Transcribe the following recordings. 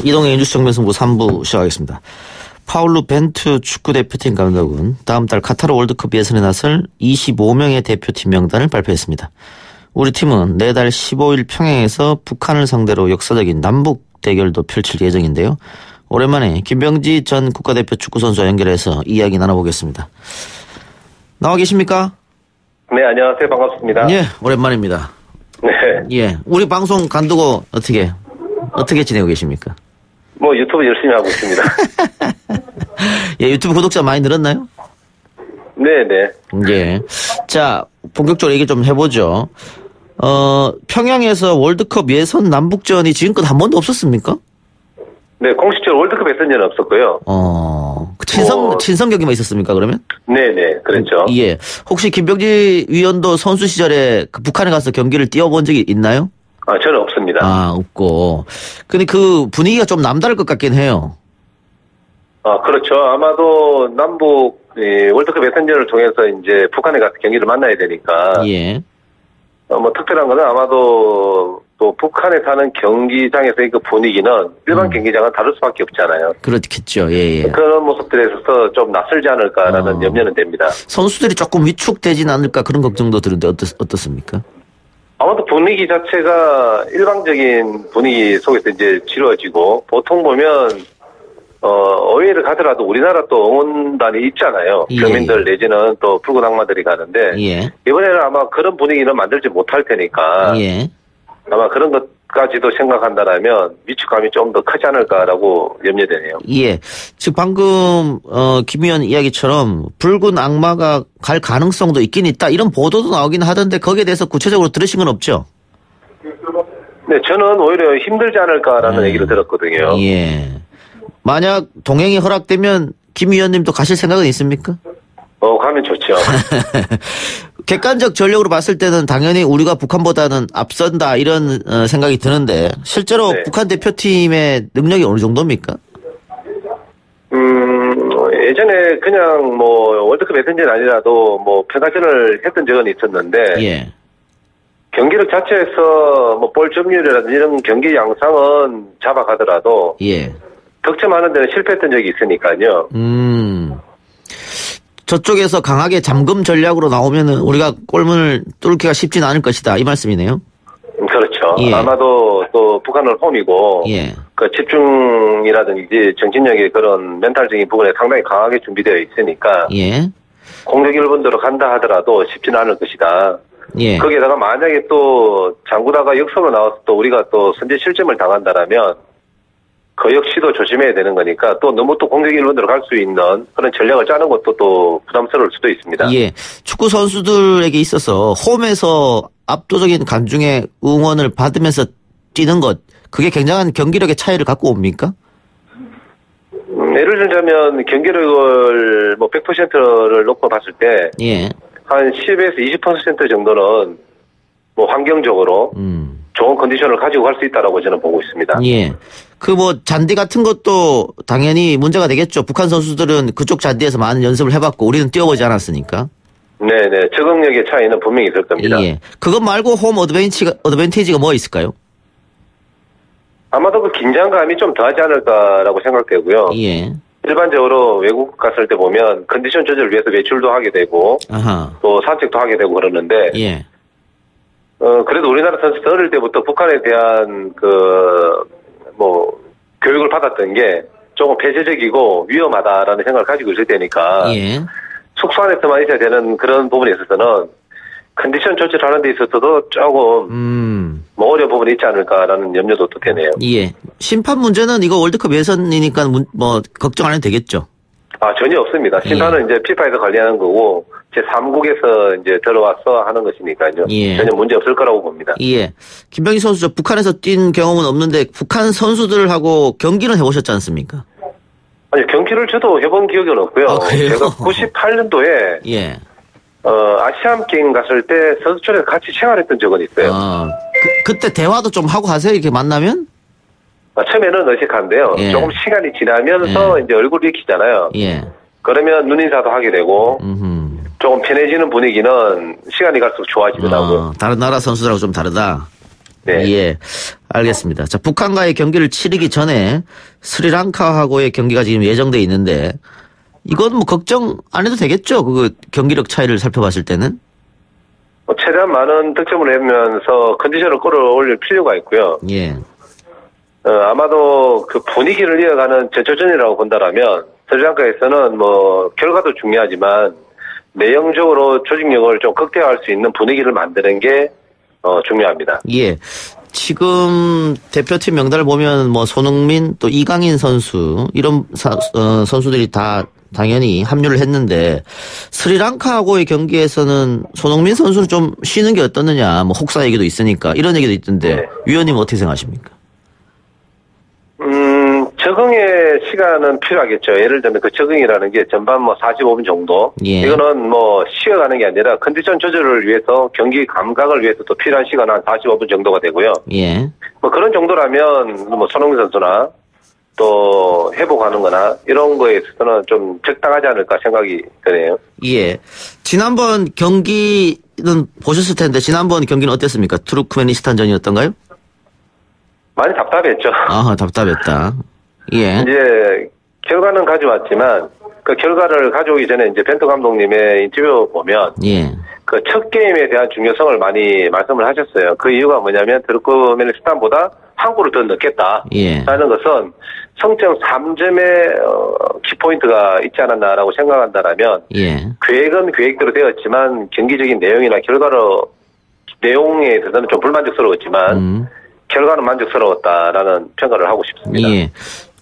이동의 뉴스 정면 승부 3부 시작하겠습니다. 파울루 벤투 축구대표팀 감독은 다음 달 카타르 월드컵 예선에 나설 25명의 대표팀 명단을 발표했습니다. 우리 팀은 내달 15일 평양에서 북한을 상대로 역사적인 남북 대결도 펼칠 예정인데요. 오랜만에 김병지 전 국가대표 축구선수와 연결해서 이야기 나눠보겠습니다. 나와 계십니까? 네, 안녕하세요. 반갑습니다. 예, 오랜만입니다. 네. 예, 우리 방송 관두고 어떻게 지내고 계십니까? 뭐 유튜브 열심히 하고 있습니다. 예, 유튜브 구독자 많이 늘었나요? 네네. 예. 자, 본격적으로 얘기 좀 해보죠. 평양에서 월드컵 예선 남북전이 지금껏 한 번도 없었습니까? 네, 공식적으로 월드컵 예선전은 없었고요. 친선 경기만 있었습니까, 그러면? 네네, 그렇죠. 예. 혹시 김병지 위원도 선수 시절에 북한에 가서 경기를 뛰어본 적이 있나요? 저는 없습니다. 없고. 근데 그 분위기가 좀 남다를 것 같긴 해요. 그렇죠. 아마도 남북 월드컵 예선전을 통해서 이제 북한에 가서 경기를 만나야 되니까. 예. 뭐 특별한 거는 아마도 또 북한에 사는 경기장에서의 그 분위기는 일반 경기장은 다를 수밖에 없잖아요. 그렇겠죠. 예. 그런 모습들에 있어서 좀 낯설지 않을까라는 염려는 됩니다. 선수들이 조금 위축되지는 않을까 그런 걱정도 드는데 어떻습니까? 아마도 분위기 자체가 일방적인 분위기 속에서 이제 치루어지고, 보통 보면, 어웨이를 가더라도 우리나라 또 응원단이 있잖아요. 예. 교민들 내지는 또 붉은 악마들이 가는데, 예. 이번에는 아마 그런 분위기는 만들지 못할 테니까, 예. 아마 그런 것까지도 생각한다라면 위축감이 좀 더 크지 않을까라고 염려되네요. 예. 즉 방금 김 의원 이야기처럼 붉은 악마가 갈 가능성도 있긴 있다 이런 보도도 나오긴 하던데 거기에 대해서 구체적으로 들으신 건 없죠? 네, 저는 오히려 힘들지 않을까라는 얘기를 들었거든요. 예. 만약 동행이 허락되면 김 의원님도 가실 생각은 있습니까? 가면 좋죠. 객관적 전력으로 봤을 때는 당연히 우리가 북한보다는 앞선다 이런 생각이 드는데 실제로 네. 북한 대표팀의 능력이 어느 정도입니까? 예전에 그냥 뭐 월드컵 예선전 아니라도 뭐 평가전을 했던 적은 있었는데 예. 경기력 자체에서 뭐 볼 점유율이라든지 이런 경기 양상은 잡아가더라도 예. 득점하는 데는 실패했던 적이 있으니까요. 저쪽에서 강하게 잠금 전략으로 나오면은 우리가 골문을 뚫기가 쉽진 않을 것이다 이 말씀이네요. 그렇죠. 예. 아마도 또 북한은 홈이고 예. 그 집중이라든지 정신력의 그런 멘탈적인 부분에 상당히 강하게 준비되어 있으니까 예. 공격 1분대로 간다 하더라도 쉽지는 않을 것이다. 예. 거기에다가 만약에 또 장구다가 역습으로 나와서 또 우리가 또 선제 실점을 당한다라면 그 역시도 조심해야 되는 거니까 또 너무 또 공격 1분대로 갈 수 있는 그런 전략을 짜는 것도 또 부담스러울 수도 있습니다. 예. 축구 선수들에게 있어서 홈에서 압도적인 관중의 응원을 받으면서 뛰는 것 그게 굉장한 경기력의 차이를 갖고 옵니까? 예를 들자면 경기력을 뭐 100%를 놓고 봤을 때 예. 한 10에서 20% 정도는 뭐 환경적으로 좋은 컨디션을 가지고 갈 수 있다라고 저는 보고 있습니다. 예. 그 뭐 잔디 같은 것도 당연히 문제가 되겠죠. 북한 선수들은 그쪽 잔디에서 많은 연습을 해봤고 우리는 뛰어보지 않았으니까. 네네. 적응력의 차이는 분명히 있을 겁니다. 예. 그것 말고 홈 어드밴티지가 뭐 있을까요? 아마도 그 긴장감이 좀 더하지 않을까라고 생각되고요. 예. 일반적으로 외국 갔을 때 보면 컨디션 조절을 위해서 외출도 하게 되고 아하. 또 산책도 하게 되고 그러는데 예. 그래도 우리나라 선수들 어릴 때부터 북한에 대한 교육을 받았던 게 조금 폐쇄적이고 위험하다라는 생각을 가지고 있을 테니까 예. 숙소 안에서만 있어야 되는 그런 부분에 있어서는 컨디션 조절하는 데 있어서도 조금 어려운 부분이 있지 않을까라는 염려도 또 되네요. 예. 심판 문제는 이거 월드컵 예선이니까 뭐 걱정 안 해도 되겠죠. 전혀 없습니다. 심판은 이제 피파에서 관리하는 거고 제3국에서 이제 들어와서 하는 것이니까요. 예. 전혀 문제 없을 거라고 봅니다. 예. 김병희 선수 저 북한에서 뛴 경험은 없는데 북한 선수들하고 경기는 해보셨지 않습니까? 아니 경기를 저도 해본 기억은 없고요. 그래요? 제가 98년도에 예. 아시안 게임 갔을 때 선수촌에서 같이 생활했던 적은 있어요. 그때 대화도 좀 하고 하세요? 이렇게 만나면? 처음에는 어색한데요. 예. 조금 시간이 지나면서 이제 얼굴이 익히잖아요. 예. 그러면 눈인사도 하게 되고 조금 편해지는 분위기는 시간이 갈수록 좋아지더라고요. 다른 나라 선수들하고 좀 다르다. 네. 예, 알겠습니다. 자, 북한과의 경기를 치르기 전에 스리랑카하고의 경기가 지금 예정돼 있는데 이건 뭐 걱정 안 해도 되겠죠? 그 경기력 차이를 살펴봤을 때는. 최대한 많은 득점을 내면서 컨디션을 끌어올릴 필요가 있고요. 예. 아마도 그 분위기를 이어가는 전초전이라고 본다라면 스리랑카에서는 뭐 결과도 중요하지만 내용적으로 조직력을 좀 극대화할 수 있는 분위기를 만드는 게 중요합니다. 예. 지금 대표팀 명단을 보면 뭐 손흥민 또 이강인 선수 이런 선수들이 다 당연히 합류를 했는데 스리랑카하고의 경기에서는 손흥민 선수는 좀 쉬는 게 어떻느냐 뭐 혹사 얘기도 있으니까 이런 얘기도 있던데 네. 위원님 어떻게 생각하십니까? 적응의 시간은 필요하겠죠. 예를 들면 그 적응이라는 게 전반 뭐 45분 정도. 예. 이거는 뭐 쉬어가는 게 아니라 컨디션 조절을 위해서 경기 감각을 위해서 또 필요한 시간은 한 45분 정도가 되고요. 예. 뭐 그런 정도라면 뭐 손흥민 선수나 또 회복하는 거나 이런 거에 있어서는 좀 적당하지 않을까 생각이 드네요. 예. 지난번 경기는 보셨을 텐데 지난번 경기는 어땠습니까? 투르크메니스탄전이었던가요? 많이 답답했죠. 아, 답답했다. 예. 이제 결과는 가져왔지만 그 결과를 가져오기 전에 이제 벤투 감독님의 인터뷰 보면 예. 그 첫 게임에 대한 중요성을 많이 말씀을 하셨어요. 그 이유가 뭐냐면 투르크메니스탄보다 한 골을 더 넣겠다라는 예. 것은 성점 3점의 키포인트가 있지 않았나라고 생각한다라면 예. 계획은 계획대로 되었지만 경기적인 내용이나 결과로 내용에 있어서는 좀 불만족스러웠지만 결과는 만족스러웠다라는 평가를 하고 싶습니다. 예.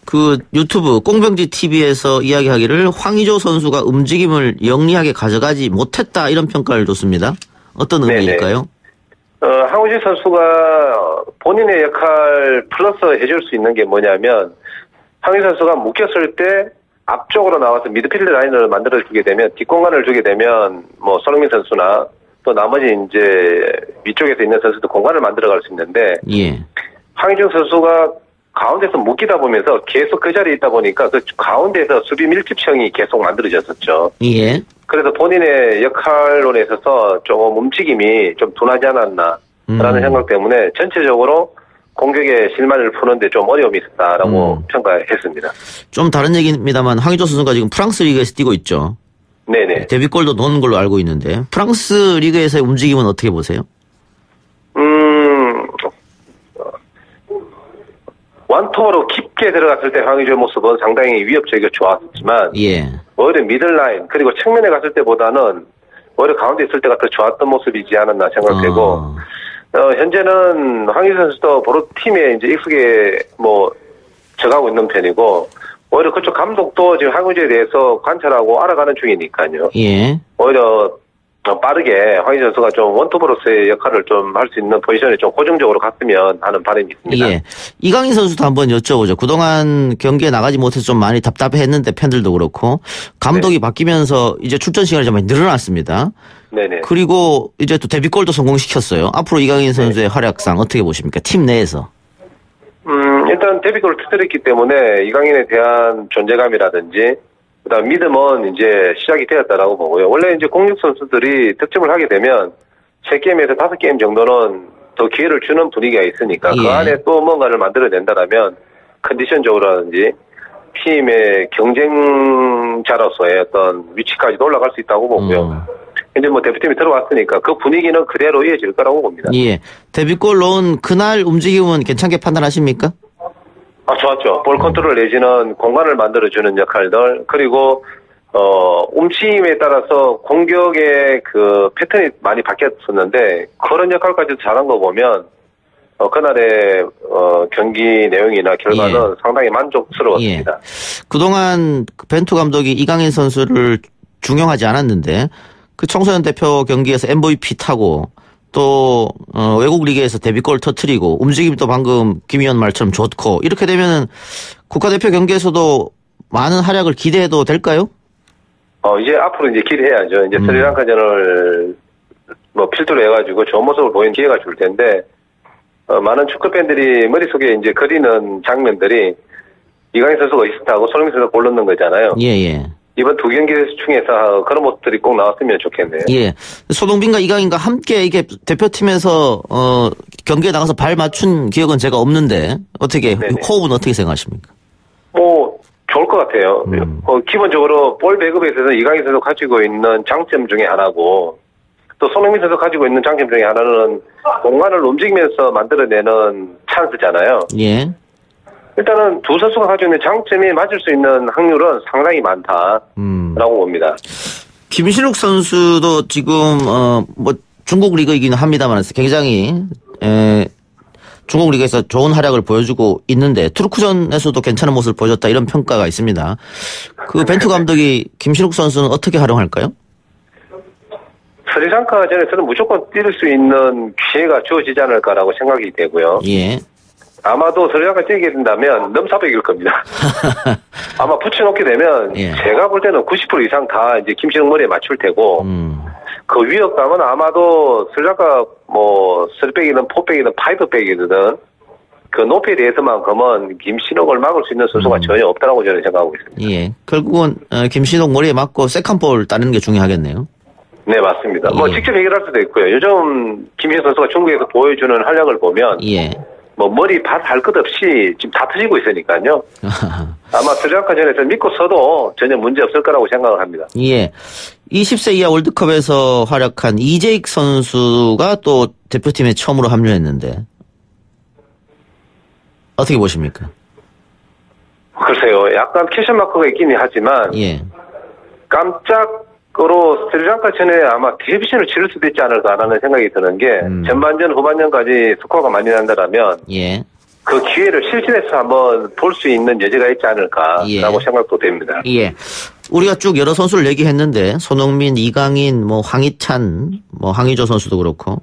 그 유튜브 꽁병지 TV에서 이야기하기를 황의조 선수가 움직임을 영리하게 가져가지 못했다 이런 평가를 줬습니다. 어떤 의미일까요? 황의조 선수가 본인의 역할 플러스 해줄 수 있는 게 뭐냐면 황의조 선수가 묶였을 때 앞쪽으로 나와서 미드필드 라인을 만들어주게 되면 뒷공간을 주게 되면 뭐 손흥민 선수나 또 나머지 이제 위쪽에서 있는 선수도 공간을 만들어갈 수 있는데 예. 황의조 선수가 가운데서 묶이다 보면서 계속 그 자리에 있다 보니까 그 가운데에서 수비 밀집형이 계속 만들어졌었죠. 예. 그래서 본인의 역할론에 있어서 조금 움직임이 좀 둔하지 않았나라는 생각 때문에 전체적으로 공격의 실마리를 푸는데 좀 어려움이 있었다라고 평가했습니다. 좀 다른 얘기입니다만 황의조 선수가 지금 프랑스 리그에서 뛰고 있죠. 네네. 데뷔골도 넣은 걸로 알고 있는데 프랑스 리그에서의 움직임은 어떻게 보세요? 원톱으로 깊게 들어갔을 때 황의조 모습은 상당히 위협적이고 좋았지만 예. 오히려 미들라인 그리고 측면에 갔을 때보다는 오히려 가운데 있을 때가 더 좋았던 모습이지 않았나 생각되고 현재는 황의조 선수도 보로 팀에 이제 익숙해 뭐 적하고 있는 편이고 오히려 그쪽 감독도 지금 황의조에 대해서 관찰하고 알아가는 중이니까요. 예. 오히려 빠르게 황의조 선수가 좀 원톱으로서의 역할을 좀 할 수 있는 포지션에 좀 고정적으로 갔으면 하는 바람이 있습니다. 예. 이강인 선수도 한번 여쭤보죠. 그동안 경기에 나가지 못해서 좀 많이 답답해했는데 팬들도 그렇고 감독이 바뀌면서 이제 출전 시간이 좀 많이 늘어났습니다. 네네. 그리고 이제 또 데뷔골도 성공시켰어요. 앞으로 이강인 선수의 활약상 어떻게 보십니까? 팀 내에서. 일단 데뷔골을 터뜨렸기 때문에 이강인에 대한 존재감이라든지 그다음 믿음은 이제 시작이 되었다라고 보고요. 원래 이제 공격 선수들이 득점을 하게 되면 3게임에서 5게임 정도는 더 기회를 주는 분위기가 있으니까 예. 그 안에 또 뭔가를 만들어낸다라면 컨디션적으로라든지 팀의 경쟁자로서의 어떤 위치까지도 올라갈 수 있다고 보고요. 이제 뭐 대표팀이 들어왔으니까 그 분위기는 그대로 이어질 거라고 봅니다. 예. 데뷔골 넣은 그날 움직임은 괜찮게 판단하십니까? 좋았죠. 볼 컨트롤 내지는 공간을 만들어주는 역할들, 그리고, 움직임에 따라서 공격의 그 패턴이 많이 바뀌었었는데, 그런 역할까지 잘한 거 보면, 그날의, 경기 내용이나 결과는 상당히 만족스러웠습니다. 예. 그동안 벤투 감독이 이강인 선수를 중용하지 않았는데, 그 청소년 대표 경기에서 MVP 타고, 또 외국 리그에서 데뷔골 터트리고 움직임도 방금 김 의원 말처럼 좋고 이렇게 되면은 국가대표 경기에서도 많은 활약을 기대해도 될까요? 이제 앞으로 이제 기대해야죠. 이제 스리랑카전을 뭐 필두로 해가지고 좋은 모습을 보이는 기회가 줄 텐데 많은 축구 팬들이 머릿속에 이제 그리는 장면들이 이강인 선수가 있었다고 손흥민 선수가 골 넣는 거잖아요. 예. 이번 두 경기 중에서 그런 모습들이 꼭 나왔으면 좋겠네요. 예. 손흥민과 이강인과 함께 이게 대표팀에서 경기에 나가서 발 맞춘 기억은 제가 없는데 어떻게 네네. 호흡은 어떻게 생각하십니까? 뭐 좋을 것 같아요. 기본적으로 볼 배급에 있어서 이강인 선수 가지고 있는 장점 중에 하나고 또 손흥민 선수 가지고 있는 장점 중에 하나는 공간을 움직이면서 만들어내는 찬스잖아요. 예. 일단은 두 선수가 가지고 있는 장점이 맞을 수 있는 확률은 상당히 많다라고 봅니다. 김신욱 선수도 지금 뭐 중국 리그이긴 합니다만 굉장히 중국 리그에서 좋은 활약을 보여주고 있는데 투르크전에서도 괜찮은 모습을 보여줬다 이런 평가가 있습니다. 그 벤투 감독이 김신욱 선수는 어떻게 활용할까요? 스리랑카전에서는 무조건 뛸 수 있는 기회가 주어지지 않을까라고 생각이 되고요. 예. 아마도 스리랑카 뛰게 된다면 넘사벽일 겁니다. 아마 붙여놓게 되면 예. 제가 볼 때는 90% 이상 다 이제 김신욱 머리에 맞출 테고 그 위협감은 아마도 스리랑카 뭐 3백이든 4백이든 5백이든 그 높이에 대해서만큼은 김신욱을 막을 수 있는 선수가 전혀 없다라고 저는 생각하고 있습니다. 예. 결국은 김신욱 머리에 맞고 세컨볼 따는 게 중요하겠네요. 네, 맞습니다. 예. 뭐 직접 해결할 수도 있고요. 요즘 김신욱 선수가 중국에서 보여주는 활약을 보면 예. 뭐 머리 밭 할 것 없이 지금 다 터지고 있으니까요. 아마 스리랑카전에서 믿고 서도 전혀 문제 없을 거라고 생각을 합니다. 예. 20세 이하 월드컵에서 활약한 이재익 선수가 또 대표팀에 처음으로 합류했는데 어떻게 보십니까? 글쎄요. 약간 퀘션 마크가 있긴 하지만 예. 깜짝으로 스리랑카전에 아마 데뷔전을 치를 수도 있지 않을까라는 생각이 드는 게 전반전 후반전까지 스코어가 많이 난다라면 예. 그 기회를 실전에서 한번 볼 수 있는 여지가 있지 않을까라고 예. 생각도 됩니다. 예. 우리가 쭉 여러 선수를 얘기했는데 손흥민, 이강인, 뭐 황희찬, 뭐 황의조 선수도 그렇고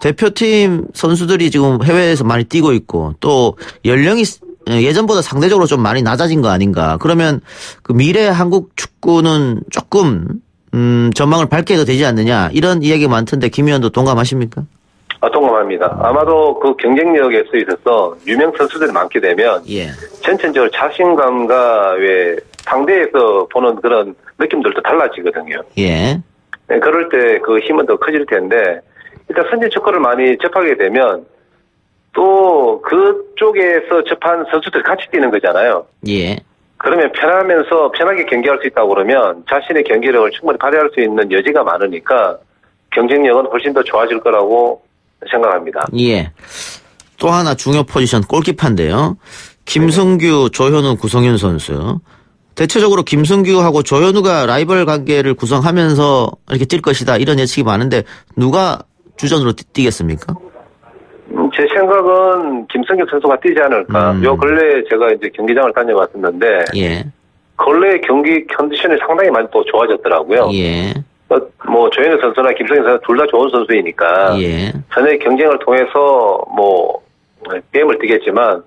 대표팀 선수들이 지금 해외에서 많이 뛰고 있고 또 연령이 예전보다 상대적으로 좀 많이 낮아진 거 아닌가. 그러면 그 미래 한국 축구는 조금 전망을 밝게 해도 되지 않느냐 이런 이야기가 많던데 김 의원도 동감하십니까? 동감합니다. 아마도 그 경쟁력에 있어서 유명 선수들이 많게 되면 예. 전체적으로 자신감과 왜 상대에서 보는 그런 느낌들도 달라지거든요. 예. 네, 그럴 때 그 힘은 더 커질 텐데 일단 선진 축구를 많이 접하게 되면 또 그쪽에서 접한 선수들이 같이 뛰는 거잖아요. 예. 그러면 편하게 경기할 수 있다고 그러면 자신의 경기력을 충분히 발휘할 수 있는 여지가 많으니까 경쟁력은 훨씬 더 좋아질 거라고 생각합니다. 예. 또 하나 중요 포지션 골키퍼인데요. 김성규, 조현우, 구성윤 선수. 대체적으로 김성규하고 조현우가 라이벌 관계를 구성하면서 이렇게 뛸 것이다 이런 예측이 많은데 누가 주전으로 뛰겠습니까? 제 생각은 김성규 선수가 뛰지 않을까. 요 근래 제가 이제 경기장을 다녀왔었는데 예. 근래 경기 컨디션이 상당히 많이 또 좋아졌더라고요. 예. 뭐 조현우 선수나 김성규 선수 둘 다 좋은 선수이니까 예. 전의 경쟁을 통해서 뭐 게임을 뛰겠지만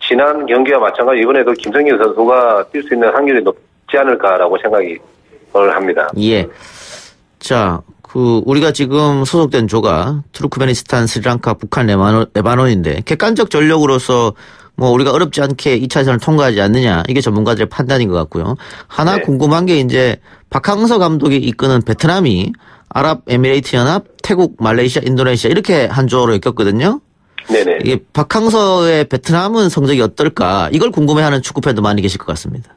지난 경기와 마찬가지 이번에도 김성규 선수가 뛸 수 있는 확률이 높지 않을까라고 생각을 합니다. 예. 자, 우리가 지금 소속된 조가 투르크메니스탄, 스리랑카, 북한, 레바논인데 객관적 전력으로서 뭐 우리가 어렵지 않게 2차전을 통과하지 않느냐 이게 전문가들의 판단인 것 같고요. 하나 네. 궁금한 게 이제 박항서 감독이 이끄는 베트남이 아랍에미레이트 연합, 태국, 말레이시아, 인도네시아 이렇게 한 조로 엮였거든요. 네네. 이게 박항서의 베트남은 성적이 어떨까 이걸 궁금해하는 축구팬도 많이 계실 것 같습니다.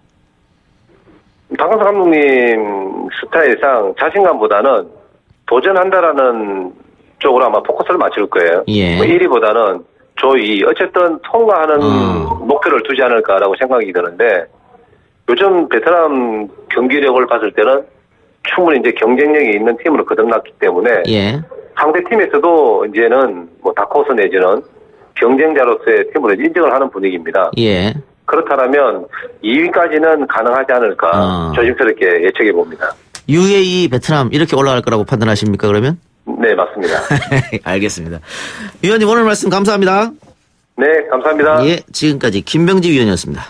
박항서 감독님 스타일상 자신감보다는 도전한다라는 쪽으로 아마 포커스를 맞출 거예요. 예. 1위보다는 조2 어쨌든 통과하는 목표를 두지 않을까라고 생각이 드는데 요즘 베트남 경기력을 봤을 때는 충분히 이제 경쟁력이 있는 팀으로 거듭났기 때문에 예. 상대 팀에서도 이제는 뭐 다크호스 내지는 경쟁자로서의 팀으로 인정을 하는 분위기입니다. 예. 그렇다면 2위까지는 가능하지 않을까 조심스럽게 예측해 봅니다. UAE, 베트남 이렇게 올라갈 거라고 판단하십니까 그러면? 네, 맞습니다. 알겠습니다. 위원님 오늘 말씀 감사합니다. 네, 감사합니다. 예, 지금까지 김병지 위원이었습니다.